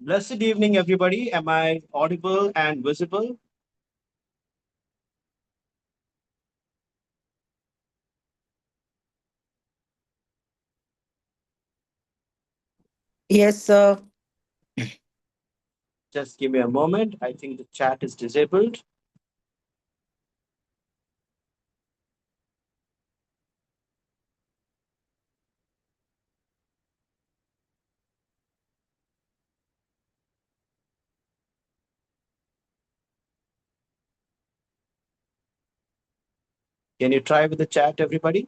Blessed evening, everybody. Am I audible and visible? Yes, sir. Just give me a moment. I think the chat is disabled. Can you try with the chat, everybody?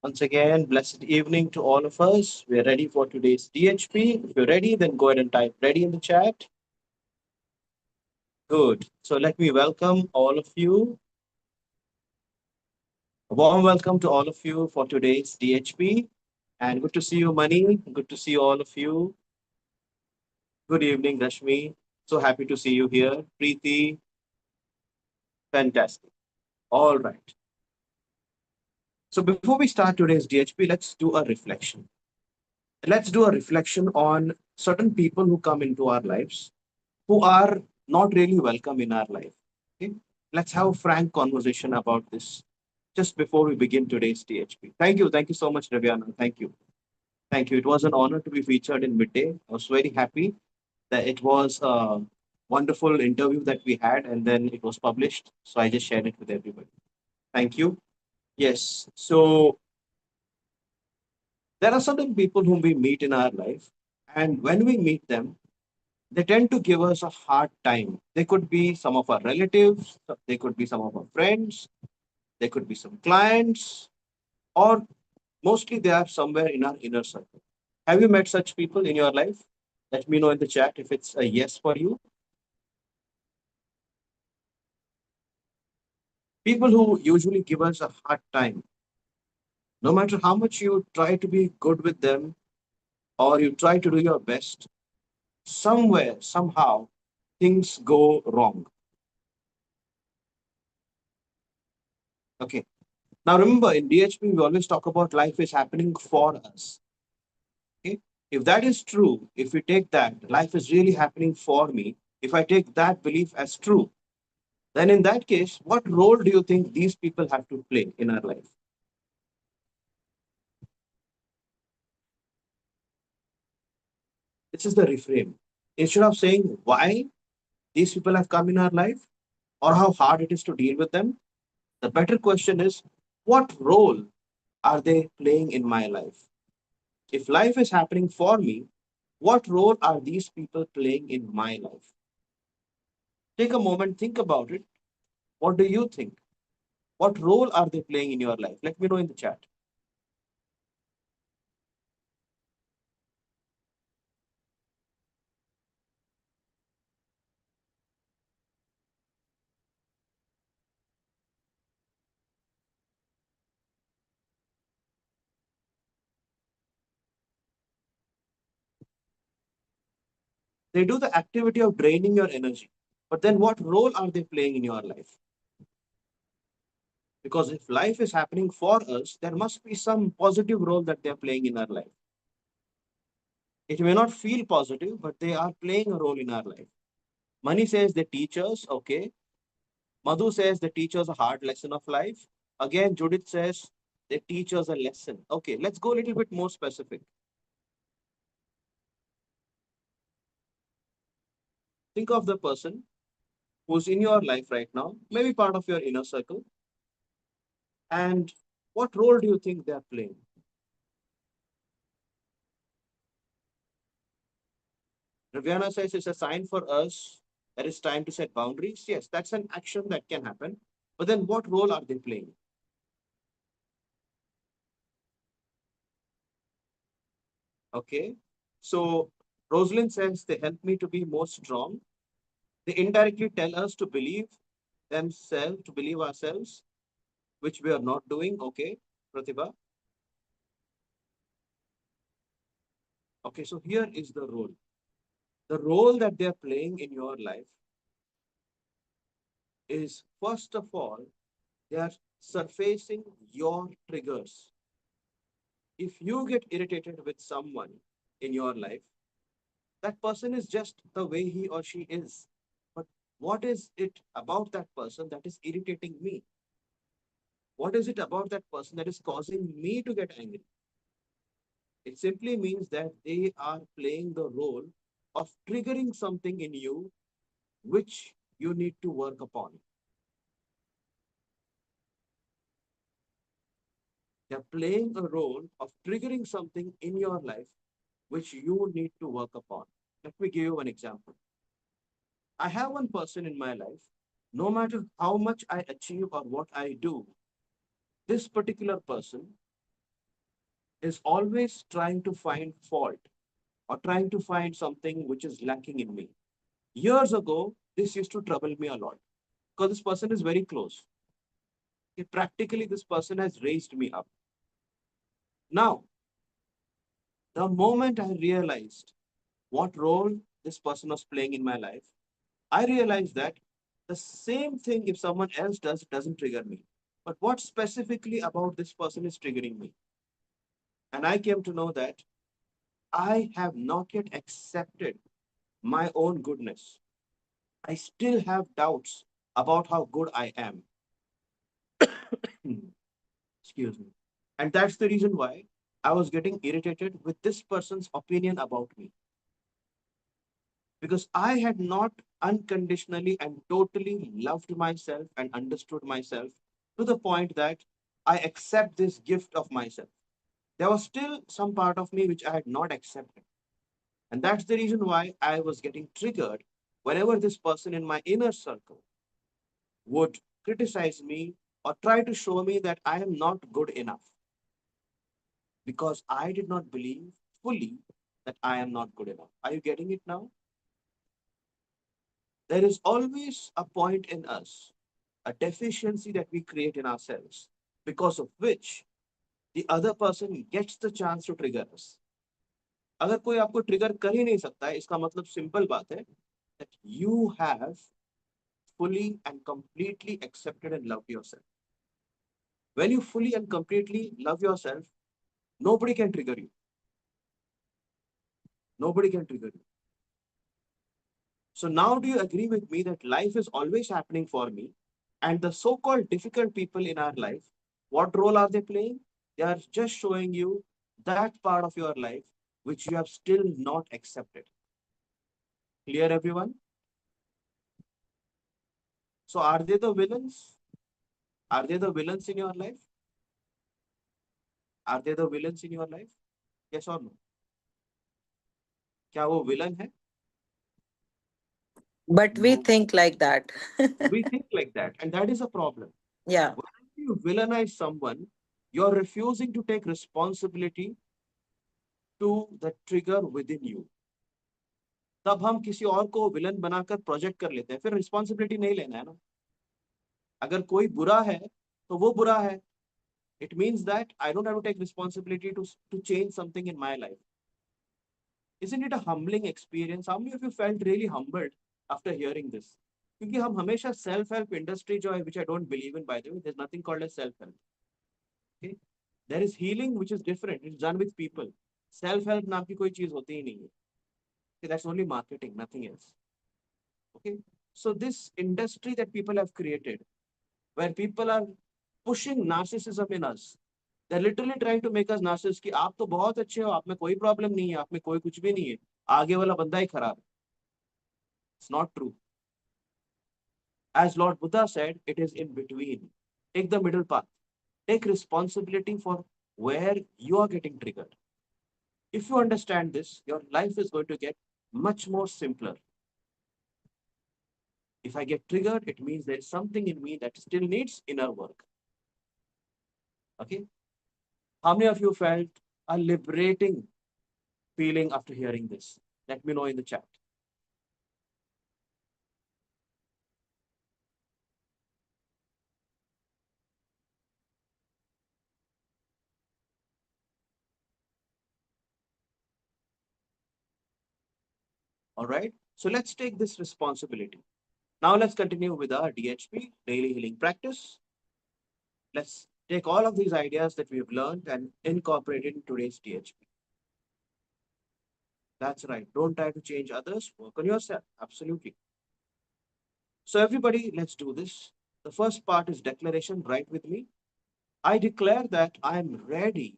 Once again, blessed evening to all of us. We're ready for today's DHP. If you're ready, then go ahead and type ready in the chat. Good. So let me welcome all of you. A warm welcome to all of you for today's DHP. And good to see you, Mani. Good to see all of you. Good evening, Rashmi. So happy to see you here. Preeti, fantastic. All right. So before we start today's DHP, let's do a reflection. Let's do a reflection on certain people who come into our lives who are not really welcome in our life. Okay? Let's have a frank conversation about this just before we begin today's DHP. Thank you. Thank you so much, Raviana. Thank you. Thank you. It was an honor to be featured in Midday. I was very happy that it was a wonderful interview that we had and then it was published. So I just shared it with everybody. Thank you. Yes. So there are certain people whom we meet in our life, and when we meet them, they tend to give us a hard time. They could be some of our relatives, they could be some of our friends, they could be some clients, or mostly they are somewhere in our inner circle. Have you met such people in your life? Let me know in the chat if it's a yes for you. People who usually give us a hard time, no matter how much you try to be good with them or you try to do your best, somewhere, somehow, things go wrong. Okay. Now remember, in DHP, we always talk about life is happening for us. Okay. If that is true, if we take that life is really happening for me, if I take that belief as true, then in that case, what role do you think these people have to play in our life? This is the reframe. Instead of saying why these people have come in our life or how hard it is to deal with them, the better question is what role are they playing in my life? If life is happening for me, what role are these people playing in my life? Take a moment, think about it. What do you think? What role are they playing in your life? Let me know in the chat. They do the activity of draining your energy. But then what role are they playing in your life? Because if life is happening for us, there must be some positive role that they're playing in our life. It may not feel positive, but they are playing a role in our life. Mani says they teach us, okay. Madhu says they teach us a hard lesson of life. Again, Judith says they teach us a lesson. Okay, let's go a little bit more specific. Think of the person who's in your life right now, maybe part of your inner circle, and what role do you think they are playing? Raviana says it's a sign for us that it's time to set boundaries. Yes, that's an action that can happen. But then what role are they playing? Okay. So Rosalind says they help me to be more strong. They indirectly tell us to believe themselves, to believe ourselves, which we are not doing. Okay, Pratibha. Okay, so here is the role. The role that they are playing in your life is first of all, they are surfacing your triggers. If you get irritated with someone in your life, that person is just the way he or she is. But what is it about that person that is irritating me? What is it about that person that is causing me to get angry? It simply means that they are playing the role of triggering something in you which you need to work upon. They're playing a role of triggering something in your life which you need to work upon. Let me give you an example. I have one person in my life, no matter how much I achieve or what I do, this particular person is always trying to find fault or trying to find something which is lacking in me. Years ago, this used to trouble me a lot because this person is very close. Practically, this person has raised me up. Now, the moment I realized what role this person was playing in my life, I realized that the same thing if someone else does, it doesn't trigger me. But what specifically about this person is triggering me? And I came to know that I have not yet accepted my own goodness. I still have doubts about how good I am. Excuse me. And that's the reason why I was getting irritated with this person's opinion about me. Because I had not unconditionally and totally loved myself and understood myself to the point that I accept this gift of myself. There was still some part of me which I had not accepted. And that's the reason why I was getting triggered whenever this person in my inner circle would criticize me or try to show me that I am not good enough because I did not believe fully that I am not good enough. Are you getting it now? There is always a point in us, a deficiency that we create in ourselves, because of which the other person gets the chance to trigger us. अगर कोई आपको trigger कर ही नहीं सकता है इसका मतलब simple बात है that you have fully and completely accepted and loved yourself. When you fully and completely love yourself, nobody can trigger you. Nobody can trigger you. So now do you agree with me that life is always happening for me? And the so-called difficult people in our life, what role are they playing? They are just showing you that part of your life which you have still not accepted. Clear, everyone? So are they the villains? Are they the villains in your life? Are they the villains in your life? Yes or no? क्या वो villain है? But we No. think like that. We think like that, and that is a problem. Yeah. When you villainize someone, you're refusing to take responsibility to the trigger within you. तब हम किसी और को villain बनाकर project कर लेते हैं फिर रिस्पॉन्सिबिलिटी नहीं लेना है ना अगर कोई बुरा है तो वो बुरा है it means that I don't have to take responsibility to change something in my life. Isn't it a humbling experience? How many of you felt really humbled after hearing this? क्योंकि हम हमेशा सेल्फ हेल्प इंडस्ट्री जो है which I don't believe in by the way, there's nothing called as self help. Okay, there is healing which is different, it's done with people. Self help नाम की कोई चीज होती ही नहीं है. Okay, that's only marketing, nothing else. Okay, so this industry that people have created, where people are pushing narcissism in us, they're literally trying to make us narcissists कि आप तो बहुत अच्छे हो, आप में कोई प्रॉब्लम नहीं है, आप में कोई कुछ भी नहीं है, आगे वाला बंदा ही खराब है. It's not true. As Lord Buddha said, it is in between. Take the middle path. Take responsibility for where you are getting triggered. If you understand this, your life is going to get much more simpler. If I get triggered, it means there is something in me that still needs inner work. Okay? How many of you felt a liberating feeling after hearing this? Let me know in the chat. All right. So let's take this responsibility. Now let's continue with our DHP, daily healing practice. Let's Take all of these ideas that we've learned and incorporate it in today's DHP. That's right. Don't try to change others. Work on yourself. Absolutely. So everybody, let's do this. The first part is declaration. Write with me. I declare that I'm ready.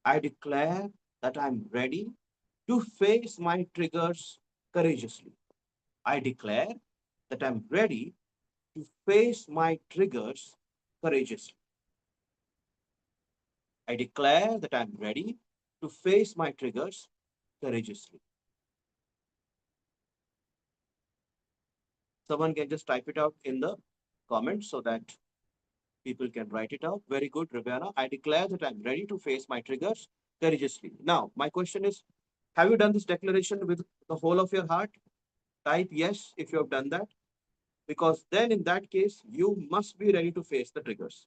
I declare that I'm ready to face my triggers courageously. I declare that I'm ready to face my triggers courageously. I declare that I'm ready to face my triggers courageously. Someone can just type it out in the comments so that people can write it out. Very good, Ravana. I declare that I'm ready to face my triggers courageously. Now, my question is, have you done this declaration with the whole of your heart? Type yes if you have done that, because then in that case, you must be ready to face the triggers.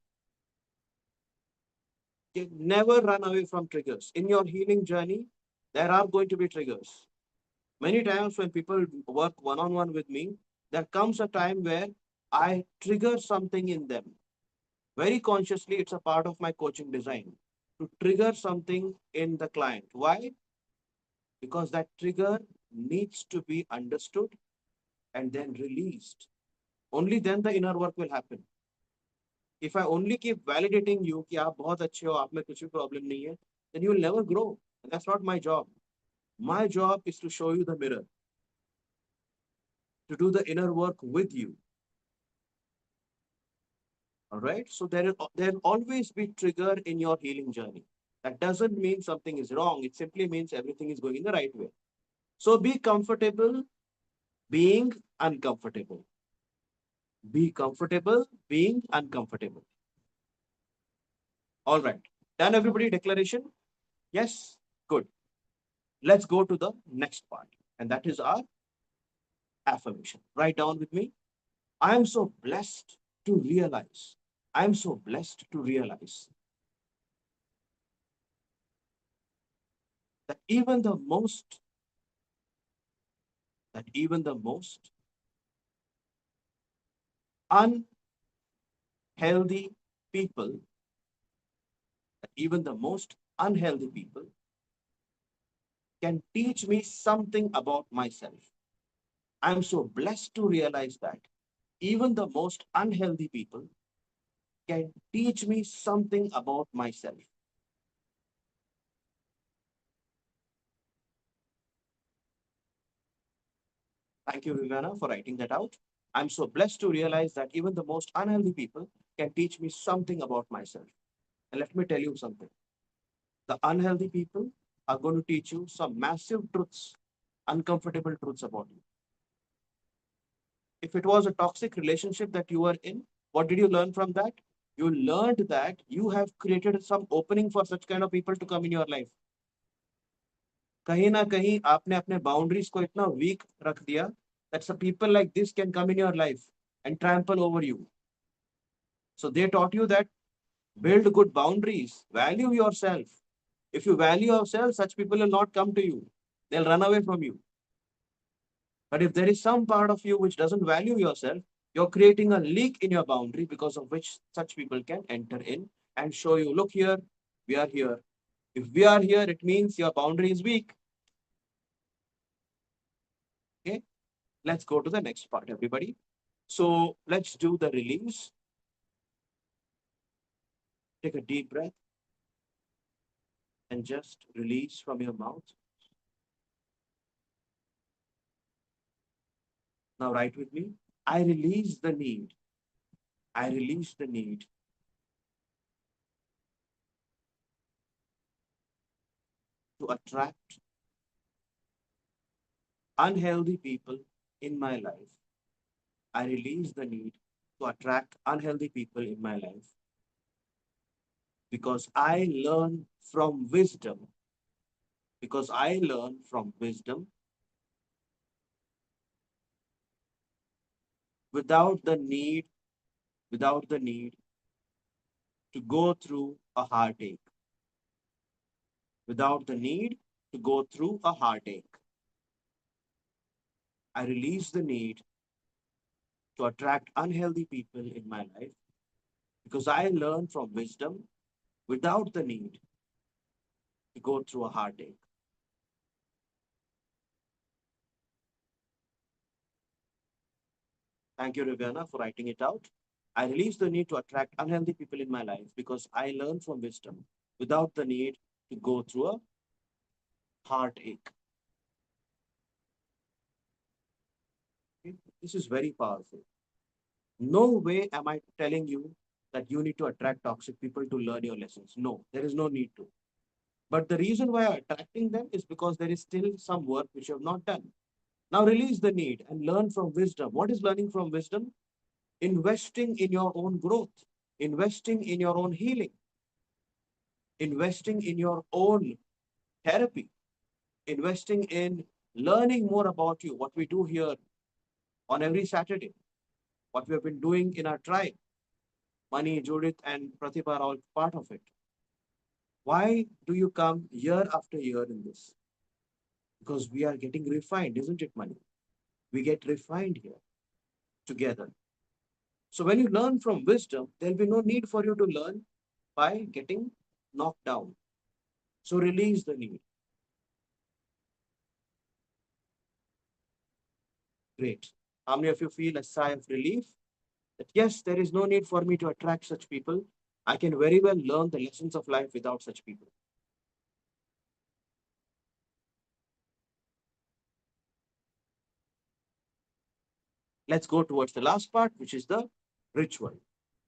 You never run away from triggers. In your healing journey, there are going to be triggers. Many times when people work one-on-one with me, there comes a time where I trigger something in them. Very consciously, it's a part of my coaching design to trigger something in the client. Why? Because that trigger needs to be understood and then released. Only then the inner work will happen. If I only keep validating you कि आप बहुत अच्छे हो, आप में कुछ भी problem नहीं है, then you will never grow. And that's not my job. My job is to show you the mirror, to do the inner work with you. All right. So there will always be trigger in your healing journey. That doesn't mean something is wrong. It simply means everything is going in the right way. So be comfortable being uncomfortable. Be comfortable being uncomfortable. All right. Done, everybody? Declaration? Yes? Good. Let's go to the next part. And that is our affirmation. Write down with me. I am so blessed to realize. I am so blessed to realize that even the most unhealthy people, that even the most unhealthy people can teach me something about myself. I'm so blessed to realize that even the most unhealthy people can teach me something about myself. Thank you, Viviana, for writing that out. I'm so blessed to realize that even the most unhealthy people can teach me something about myself. And let me tell you something. The unhealthy people are going to teach you some massive truths, uncomfortable truths about you. If it was a toxic relationship that you were in, what did you learn from that? You learned that you have created some opening for such kind of people to come in your life. कहीं ना कहीं आपने अपने boundaries को इतना weak रख दिया that some people like this can come in your life and trample over you. So they taught you that build good boundaries, value yourself. If you value yourself, such people will not come to you. They'll run away from you. But if there is some part of you which doesn't value yourself, you're creating a leak in your boundary because of which such people can enter in and show you, look here, we are here. If we are here, it means your boundary is weak. Okay, let's go to the next part, everybody. So let's do the release. Take a deep breath and just release from your mouth. Now write with me. I release the need. I release the need to attract unhealthy people in my life. I release the need to attract unhealthy people in my life because I learn from wisdom. Because I learn from wisdom without the need, without the need to go through a heartache. Without the need to go through a heartache. I release the need to attract unhealthy people in my life because I learn from wisdom without the need to go through a heartache. Thank you, Riviana, for writing it out. I release the need to attract unhealthy people in my life because I learn from wisdom without the need to go through a heartache. Okay? This is very powerful. No way am I telling you that you need to attract toxic people to learn your lessons. No, there is no need to. But the reason why I'm attracting them is because there is still some work which you have not done. Now release the need and learn from wisdom. What is learning from wisdom? Investing in your own growth, investing in your own healing, investing in your own therapy, investing in learning more about you, what we do here on every Saturday, what we have been doing in our tribe. Mani, Judith, and Pratibha are all part of it. Why do you come year after year in this? Because we are getting refined, isn't it, Mani? We get refined here together. So when you learn from wisdom, there'll be no need for you to learn by getting knocked down. So release the need. Great. How many of you feel a sigh of relief that yes, there is no need for me to attract such people? I can very well learn the lessons of life without such people. Let's go towards the last part, which is the ritual.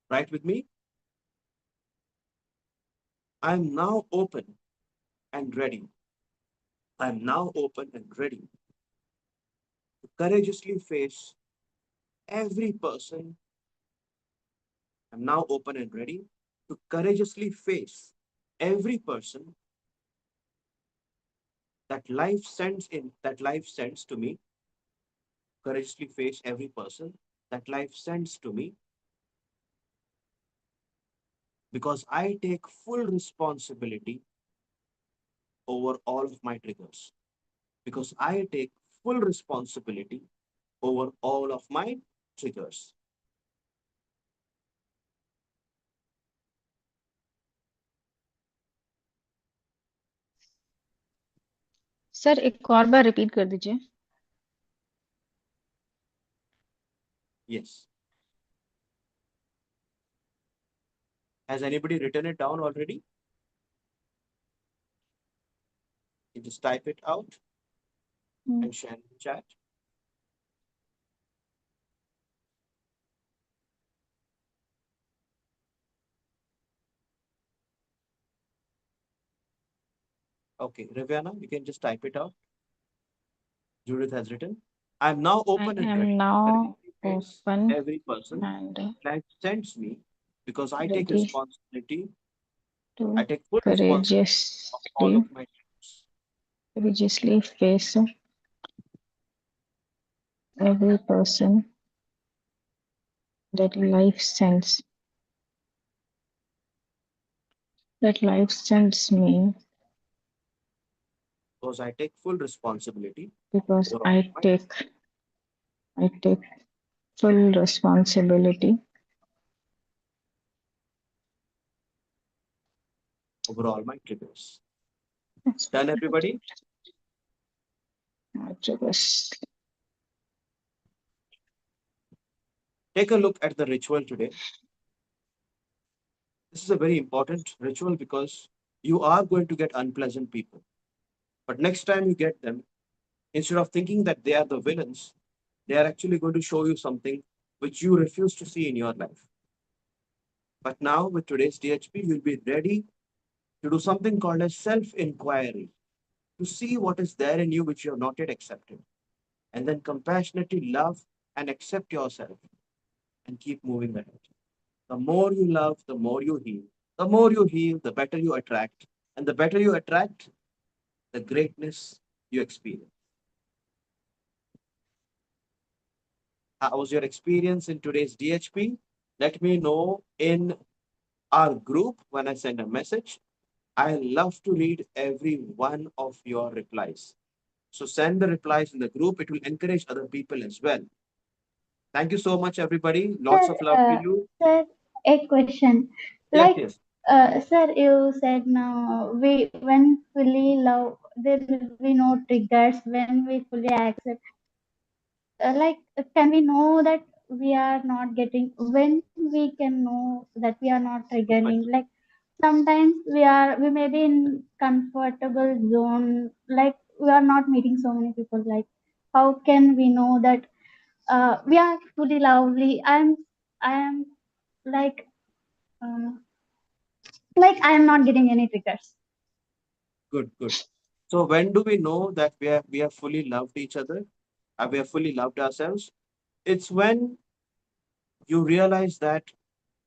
Right with me? I'm now open and ready. I'm now open and ready to courageously face every person. I'm now open and ready to courageously face every person that life sends to me. Courageously face every person that life sends to me because I take full responsibility over all of my triggers. Because I take full responsibility over all of my triggers. Sir एक और बार repeat कर दीजिए. Yes. Has anybody written it down already? You just type it out and share in the chat. Okay, Raviana, you can just type it out. Judith has written, I'm now I open and am ready now to face open every person and life sends me because I take ready responsibility. I to take full responsibility of all of courageously my triggers. courageously face every person that life sends me Because I take full responsibility because over all of my I take full responsibility over all my triggers. That's Done, everybody? my triggers. Take a look at the ritual today. This is a very important ritual because you are going to get unpleasant people. But next time you get them, instead of thinking that they are the villains, they are actually going to show you something which you refuse to see in your life. But now, with today's DHP, you'll be ready to do something called as self inquiry to see what is there in you which you have not yet accepted. And then compassionately love and accept yourself and keep moving ahead. The more you love, the more you heal. The more you heal, the better you attract. And the better you attract, the greatness you experience. How was your experience in today's DHP? Let me know in our group when I send a message. I love to read every one of your replies. So send the replies in the group. It will encourage other people as well. Thank you so much, everybody. Lots Sir, of love to you. sir, a question. Yes, Like, yes. sir, you said now we when fully love, there will be no triggers when we fully accept. Like, can we know that we are not getting? When we can know that we are not Good triggering? question. Like, sometimes we may be in comfortable zone. Like, we are not meeting so many people. Like, how can we know that we are fully lovely? I am like. Uh, like I am not getting any triggers. Good, good. So when do we know that we have fully loved each other? We have fully loved ourselves? It's when you realize that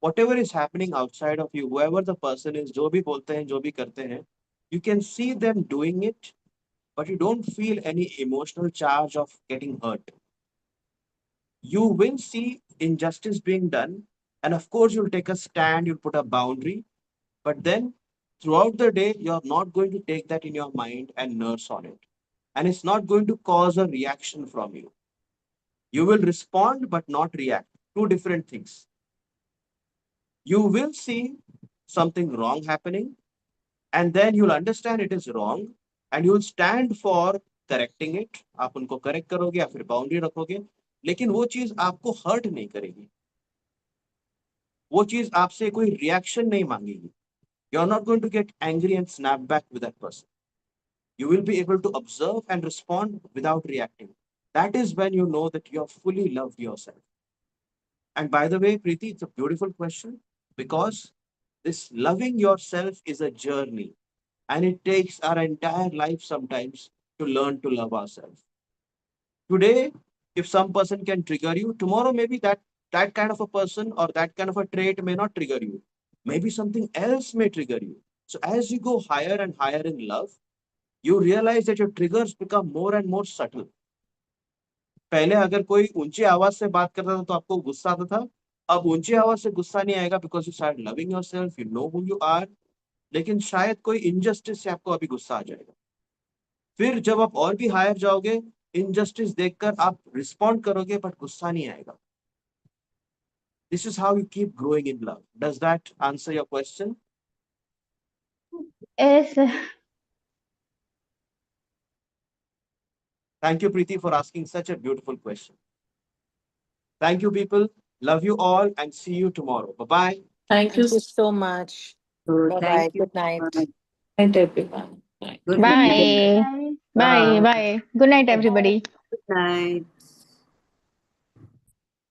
whatever is happening outside of you, whoever the person is, जो भी बोलते हैं, जो भी करते हैं, you can see them doing it, but you don't feel any emotional charge of getting hurt. You will see injustice being done, and of course, you'll take a stand, you'll put a boundary, but then throughout the day, you're not going to take that in your mind and nurse on it. And it's not going to cause a reaction from you. You will respond, but not react. Two different things. You will see something wrong happening, and then you'll understand it is wrong, and you'll stand for correcting it. आप उनको correct करोगे या फिर boundary रखोगे, लेकिन वो चीज आपको hurt नहीं करेगी. वो चीज आपसे कोई reaction नहीं मांगेगी. You're not going to get angry and snap back with that person. You will be able to observe and respond without reacting. That is when you know that you have fully loved yourself. And by the way, Preeti, it's a beautiful question because this loving yourself is a journey and it takes our entire life sometimes to learn to love ourselves. Today, if some person can trigger you, tomorrow maybe that kind of a person or that kind of a trait may not trigger you. Maybe something else may trigger you. So as you go higher and higher in love, you realize that your triggers become more and more subtle. पहले अगर कोई ऊंची आवाज से बात करता था तो आपको गुस्सा आता था. अब ऊंची आवाज से गुस्सा नहीं आएगा because you start loving yourself, you know who you are. लेकिन शायद कोई इनजस्टिस से आपको अभी गुस्सा आ जाएगा. फिर जब आप और भी हायर जाओगे, इनजस्टिस देखकर आप रिस्पॉन्ड करोगे बट गुस्सा नहीं आएगा. This is how you keep growing in love. Does that answer your question? Yes, sir. Thank you, Preeti, for asking such a beautiful question. Thank you, people. Love you all and see you tomorrow. Bye bye. Thank you Thank you so much. so Bye bye. thank you. Good night. Good night, everyone. Night. Good Bye. night, guys. Bye. Bye. Good night, Bye bye. everybody. Good night.